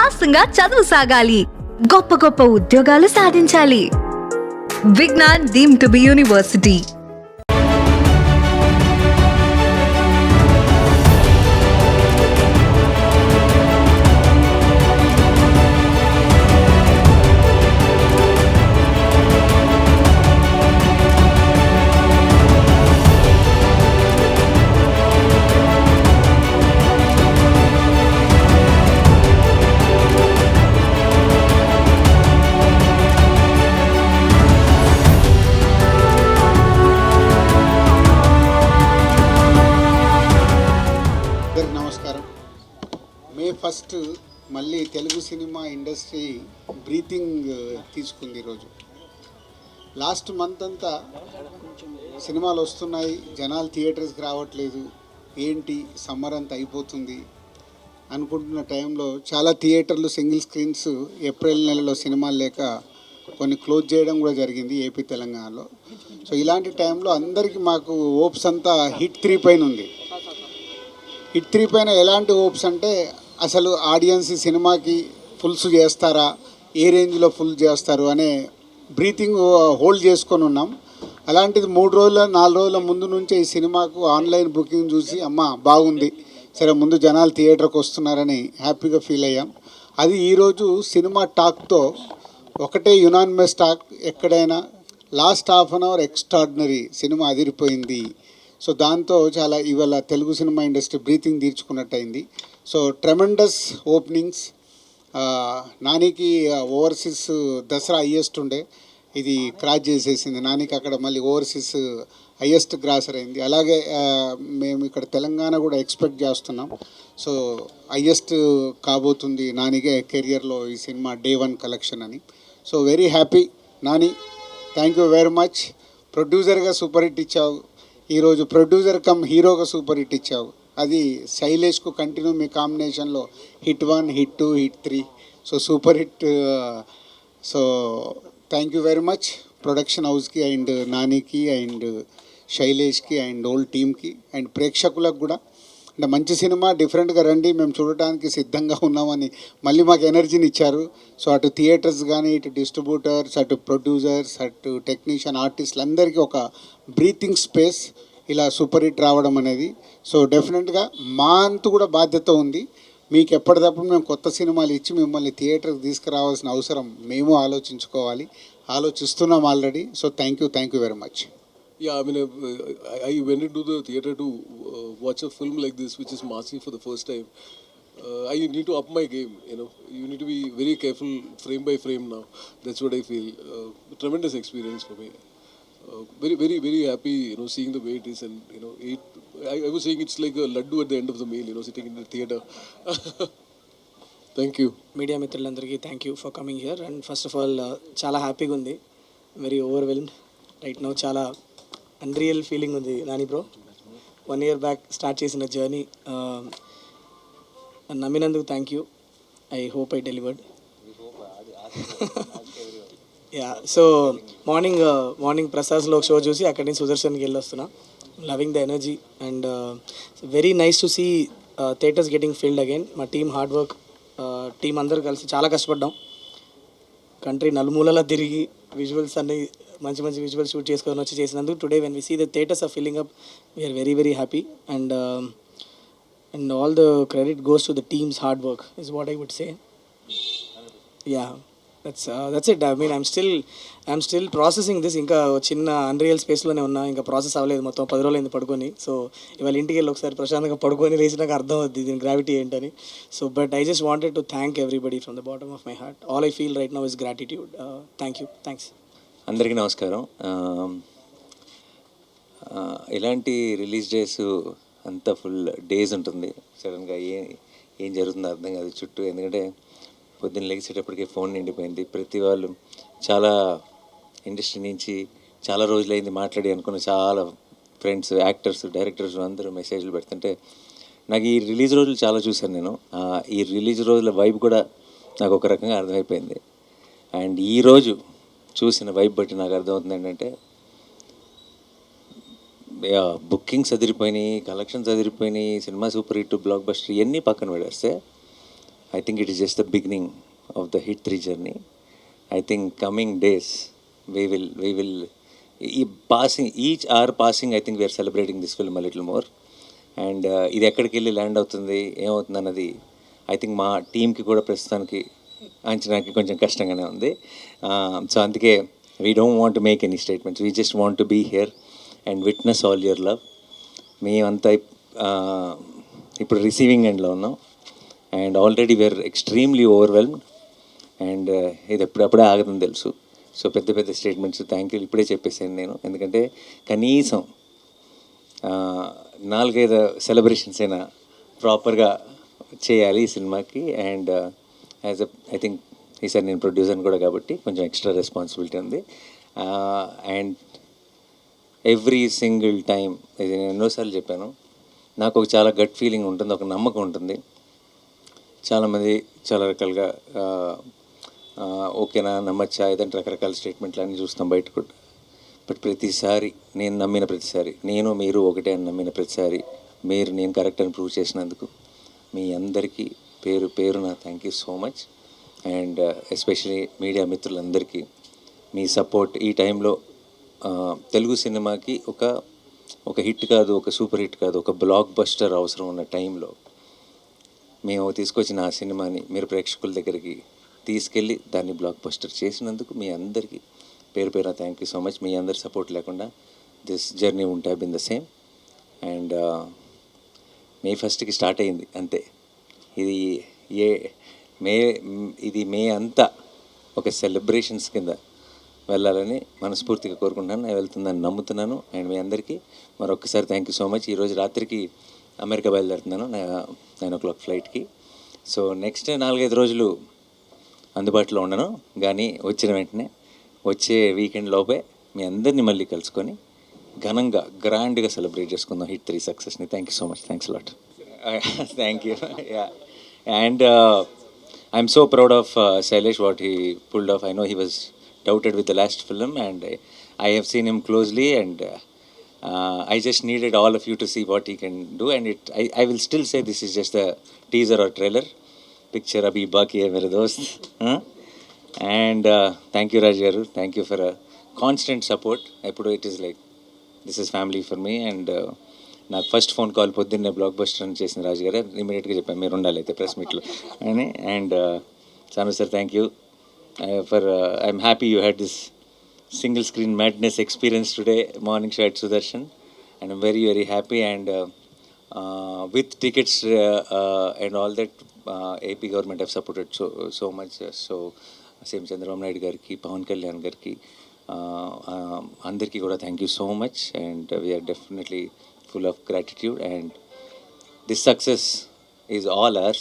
విలాసంగా చదువు సాగాలి, గొప్ప గొప్ప ఉద్యోగాలు సాధించాలి. Vignan deemed to be university. నమస్కారం. మే 1 మళ్ళీ తెలుగు సినిమా ఇండస్ట్రీ బ్రీతింగ్ తీసుకుంది ఈరోజు. లాస్ట్ మంత్ అంతా సినిమాలు వస్తున్నాయి, జనాలు థియేటర్స్కి రావట్లేదు, ఏంటి సమ్మర్ అంతా అయిపోతుంది అనుకుంటున్న టైంలో చాలా థియేటర్లు సింగిల్ స్క్రీన్స్ ఏప్రిల్ నెలలో సినిమాలు లేక కొన్ని క్లోజ్ చేయడం కూడా జరిగింది ఏపీ తెలంగాణలో. సో ఇలాంటి టైంలో అందరికీ మాకు హోప్స్ అంతా హిట్ 3 పైన ఉంది. హిట్ 3 పైన ఎలాంటి హోప్స్ అంటే అసలు ఆడియన్స్ సినిమాకి ఫుల్స్ చేస్తారా, ఏ రేంజ్లో ఫుల్ చేస్తారు అనే బ్రీతింగ్ హోల్డ్ చేసుకొని ఉన్నాం. అలాంటిది 3 రోజుల 4 రోజుల ముందు నుంచే ఈ సినిమాకు ఆన్లైన్ బుకింగ్ చూసి అమ్మ బాగుంది, సరే ముందు జనాలు థియేటర్కి వస్తున్నారని హ్యాపీగా ఫీల్ అయ్యాం. అది ఈరోజు సినిమా టాక్తో ఒకటే యునానిమస్ టాక్, ఎక్కడైనా last half an hour extraordinary, cinema అదిరిపోయింది. సో దాంతో చాలా ఇవాళ తెలుగు సినిమా ఇండస్ట్రీ బ్రీతింగ్ తీర్చుకున్నట్టయింది. So tremendous openings. నానికి ఓవర్సీస్ దసరా హయ్యెస్ట్ ఉండే, ఇది క్రాస్ చేసేసింది. నానికి అక్కడ మళ్ళీ ఓవర్సీస్ హయ్యెస్ట్ గ్రాసర్ అయింది. అలాగే మేము ఇక్కడ తెలంగాణ కూడా ఎక్స్పెక్ట్ చేస్తున్నాం. సో హయ్యెస్ట్ కాబోతుంది నానికే కెరియర్లో ఈ సినిమా డే 1 కలెక్షన్ అని. So very happy Nani, thank you very much. ప్రొడ్యూసర్గా సూపర్ హిట్ ఇచ్చావు, ఈరోజు ప్రొడ్యూసర్ కమ్ హీరోగా సూపర్ హిట్ ఇచ్చావు. అది శైలేష్కు కంటిన్యూ మీ కాంబినేషన్లో hit 1, hit 2, hit 3. So super hit. So thank you very much production హౌస్కి అండ్ నానికి అండ్ శైలేష్కి అండ్ ఓల్డ్ టీమ్కి అండ్ ప్రేక్షకులకు కూడా. అంటే మంచి సినిమా, డిఫరెంట్గా రండి, మేము చూడటానికి సిద్ధంగా ఉన్నామని మళ్ళీ మాకు ఎనర్జీని ఇచ్చారు. సో అటు థియేటర్స్ కానీ, ఇటు డిస్ట్రిబ్యూటర్స్, అటు ప్రొడ్యూసర్స్, అటు టెక్నీషియన్, ఆర్టిస్టులు అందరికీ ఒక బ్రీతింగ్ స్పేస్ ఇలా సూపర్ హిట్ రావడం అనేది. సో డెఫినెట్గా మా అంతు కూడా బాధ్యత ఉంది. మీకు ఎప్పటికప్పుడు మేము కొత్త సినిమాలు ఇచ్చి మిమ్మల్ని థియేటర్కి తీసుకురావాల్సిన అవసరం మేము ఆలోచిస్తున్నాం already. So thank you very much. Yeah, I mean, I went into the theater to watch a film like this, which is Masi for the first time. I need to up my game, you know. You need to be very careful frame by frame now. That's what I feel. Tremendous experience for me. Very, very, very happy, you know, seeing the way it is. And, you know, I was saying it's like a laddu at the end of the meal, you know, sitting in the theater. Thank you. Media మిత్రులందరికీ thank you for coming here. And first of all చాలా హ్యాపీగా ఉంది, very overwhelmed right now. చాలా unreal feeling ఉంది Nani bro. 1 year back start చేసిన journey నమ్మినందుకు thank you. I hope I delivered. Yeah, so morning ప్రసాద్లో ఒక షో చూసి అక్కడి నుంచి సుదర్శన్కి వెళ్ళి వస్తున్నా. Loving the energy and very nice to see theatres getting filled again. మా టీమ్ హార్డ్ వర్క్, టీం అందరూ కలిసి చాలా కష్టపడ్డాం. కంట్రీ నలుమూలలా తిరిగి విజువల్స్ అన్ని మంచి విజువల్స్ షూట్ చేసుకొని వచ్చి చేసినందుకు today when we see the theatres are filling up, we're very very happy. And all the credit goes to the team's hard work is what I would say. Yeah, that's it. I mean I'm still processing this. ఇంకా చిన్న unreal స్పేస్లోనే ఉన్నా, ఇంకా process అవ్వలేదు. మొత్తం 10 రోజులు అయింది పడుకొని. So ఇవాళ ఇంటికి వెళ్ళి ఒకసారి ప్రశాంతంగా పడుకొని లేచినాక అర్థం అవుద్ది దీని గ్రావిటీ ఏంటని. So but I just wanted to thank everybody from the bottom of my heart. All I feel right now is gratitude. Thank you, thanks. అందరికీ నమస్కారం. ఇలాంటి రిలీజ్ డేస్ అంతా ఫుల్ డేస్ ఉంటుంది. సడన్గా ఏం జరుగుతుందో అర్థం కాదు చుట్టూ. ఎందుకంటే పొద్దున్న లెగిసేటప్పటికే ఫోన్ నిండిపోయింది. ప్రతి వాళ్ళు చాలా ఇండస్ట్రీ నుంచి చాలా రోజులైంది మాట్లాడి అనుకున్న చాలా ఫ్రెండ్స్, యాక్టర్స్, డైరెక్టర్స్ అందరూ మెసేజ్లు పెడుతుంటే నాకు ఈ రిలీజ్ రోజులు చాలా చూశాను నేను. ఈ రిలీజ్ రోజుల వైబ్ కూడా నాకు ఒక రకంగా అర్థమైపోయింది. అండ్ ఈరోజు చూసిన వైబ్ బట్టి నాకు అర్థమవుతుంది ఏంటంటే బుకింగ్స్ అదిరిపోయినాయి, కలెక్షన్స్ అదిరిపోయినాయి, cinema super hit, blockbuster ఇవన్నీ పక్కన పెడేస్తే I think it is just the beginning of the Hit 3 journey. I think coming days we will passing each hour passing, I think we are celebrating this film a little more. And ఇది ఎక్కడికి వెళ్ళి land అవుతుంది ఏమవుతుంది అన్నది I think మా టీంకి కూడా ప్రస్తుతానికి అంచనాకి కొంచెం కష్టంగానే ఉంది. సో అందుకే we don't want make any statements, we just want to be here and witness all your love. మేమంతా ఇప్పుడు రిసీవింగ్ ఎండ్లో ఉన్నాం and already we're extremely overwhelmed and ఇది ఎప్పుడప్పుడే ఆగదని తెలుసు. సో పెద్ద పెద్ద స్టేట్మెంట్స్ థ్యాంక్ యూ ఇప్పుడే చెప్పేసాను నేను, ఎందుకంటే కనీసం 4-5 సెలబ్రేషన్స్ అయినా ప్రాపర్గా చేయాలి ఈ సినిమాకి. అండ్ యాజ్ ఐ థింక్ ఈసారి నేను ప్రొడ్యూసర్ని కూడా కాబట్టి కొంచెం ఎక్స్ట్రా రెస్పాన్సిబిలిటీ ఉంది. అండ్ ఎవ్రీ సింగిల్ టైం, ఇది నేను ఎన్నోసార్లు చెప్పాను, నాకు ఒక చాలా గట్ ఫీలింగ్ ఉంటుంది, ఒక నమ్మకం ఉంటుంది. చాలామంది చాలా రకాలుగా ఓకేనా నమ్మచ్చా ఏదంటే రకరకాల స్టేట్మెంట్లు అన్నీ చూస్తాం బయట కూడా. బట్ ప్రతిసారి నేను నమ్మిన ప్రతిసారి, నేను మీరు ఒకటే అని నమ్మిన ప్రతిసారి మీరు నేను కరెక్ట్ అని ప్రూవ్ చేసినందుకు మీ అందరికీ పేరు పేరున thank you so much. And especially media మిత్రులందరికీ మీ సపోర్ట్ ఈ టైంలో తెలుగు సినిమాకి ఒక హిట్ కాదు, ఒక సూపర్ హిట్ కాదు, ఒక బ్లాక్ బస్టర్ అవసరం ఉన్న టైంలో మేము తీసుకొచ్చిన ఆ సినిమాని మీరు ప్రేక్షకుల దగ్గరికి తీసుకెళ్ళి దాన్ని బ్లాక్ బస్టర్ చేసినందుకు మీ అందరికీ పేరు పేరున థ్యాంక్ యూ సో మచ్. మీ అందరి సపోర్ట్ లేకుండా this journey won't have been the same. And May 1st start అయింది అంతే. ఇది మే అంతా ఒక సెలబ్రేషన్స్ కింద వెళ్ళాలని మనస్ఫూర్తిగా కోరుకుంటున్నాను. నేను వెళ్తుందని నమ్ముతున్నాను. అండ్ మీ అందరికీ మరొకసారి థ్యాంక్ యూ సో మచ్. ఈరోజు రాత్రికి అమెరికా బయలుదేరుతున్నాను 9 o'clock ఫ్లైట్కి. సో నెక్స్ట్ 4-5 రోజులు అందుబాటులో ఉండను, కానీ వచ్చిన వెంటనే వచ్చే వీకెండ్ లోపే మీ అందరినీ మళ్ళీ కలుసుకొని ఘనంగా గ్రాండ్గా సెలబ్రేట్ చేసుకుందాం హిట్ 3 సక్సెస్ని. Thank you so much. Thanks lot. Thank you. Yeah and I'm so proud of Shailesh what he pulled off. I know he was doubted with the last film and I have seen him closely and I just needed all of you to see what he can do. And I will still say this is just a teaser or trailer. Picture abhi baki hai mere dost. And thank you Raj garu, thank you for a constant support. Eppudu it is like this is family for me. And నాకు first phone call పొద్దున్నే block buster అని చేసిన రాజు గారు ఇమీడియట్గా చెప్పాను మీరు ఉండాలి అయితే ప్రెస్ మీట్లో అని. And Sanu sir thank you for I'm happy you had this single screen madness experience today morning show at Sudarshan and I'm very very happy. And with tickets and all that AP government have supported so much. So same Chandrababu Naidu gariki, Pawan Kalyan gariki, andarki kuda thank you so much. And we are definitely full of gratitude. And this success is all ours.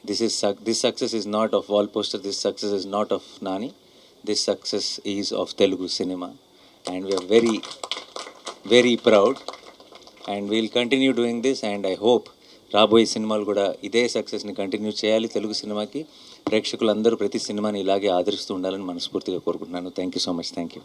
This success is not of wall poster, this success is not of Nani, this success is of Telugu cinema. And we are very very proud and we will continue doing this. And I hope రాబోయే సినిమాలు కూడా ఇదే సక్సెస్ని continue చేయాలి. తెలుగు సినిమాకి ప్రేక్షకులందరూ ప్రతి సినిమాని ఇలాగే ఆదరిస్తూ ఉండాలని మనస్ఫూర్తిగా కోరుకుంటున్నాను. Thank you so much. Thank you.